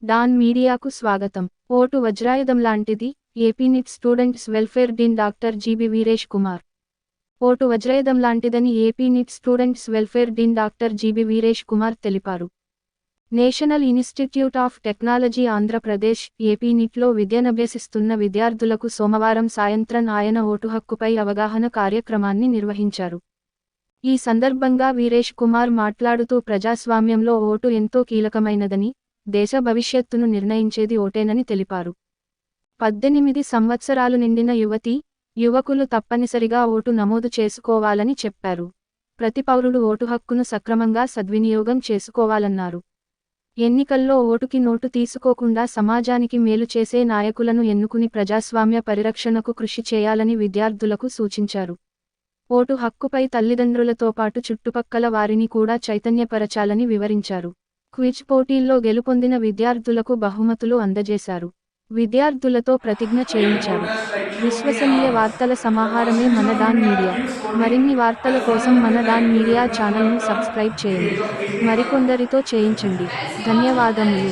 Don మీడియాకు స్వాగతం. Vote వజ్రాయుధంలాంటిది, AP NIT students welfare dean doctor GB Veeresh Kumar. Vote వజ్రాయుధంలాంటిదని AP NIT students welfare dean doctor GB Veeresh Kumar తెలిపారు. National institute of technology Andhra Pradesh, AP నిట్లో విద్యనభ్యసిస్తున్న విద్యార్థులకు సోమవారం సాయంత్రం ఆయన ఓటు హక్కుపై అవగాహన కార్యక్రమాన్ని నిర్వహించారు. ఈ సందర్భంగా వీరేష్ కుమార్ మాట్లాడుతూ ప్రజాస్వామ్యంలో ఓటు ఎంతో కీలకమైనదని, దేశ భవిష్యత్తును నిర్ణయించేది ఓటేనని తెలిపారు. 18 సంవత్సరాలు నిండిన యువతీ, యువకులు తప్పనిసరిగా ఓటు నమోదు చేసుకోవాలని చెప్పారు. ప్రతి పౌరుడు ఓటు హక్కును సక్రమంగా సద్వినియోగం చేసుకోవాలన్నారు. ఎన్నికల్లో ఓటుకి నోటు తీసుకోకుండా సమాజానికి మేలు చేసే నాయకులను ఎన్నుకుని ప్రజాస్వామ్య పరిరక్షణకు కృషి చేయాలని విద్యార్థులకు సూచించారు. ఓటు హక్కుపై తల్లిదండ్రులతో పాటు చుట్టుపక్కల వారిని కూడా చైతన్యపరచాలని వివరించారు. క్విజ్ పోటీల్లో గెలుపొందిన విద్యార్థులకు బహుమతులు అందజేశారు. విద్యార్థులతో ప్రతిజ్ఞ చేయించారు. విశ్వసనీయ వార్తల సమాహారమే మన డాన్ మీడియా. మరిన్ని వార్తల కోసం మన డాన్ మీడియా ఛానల్ను సబ్స్క్రైబ్ చేయండి. మరికొందరితో చేయించండి. ధన్యవాదములు.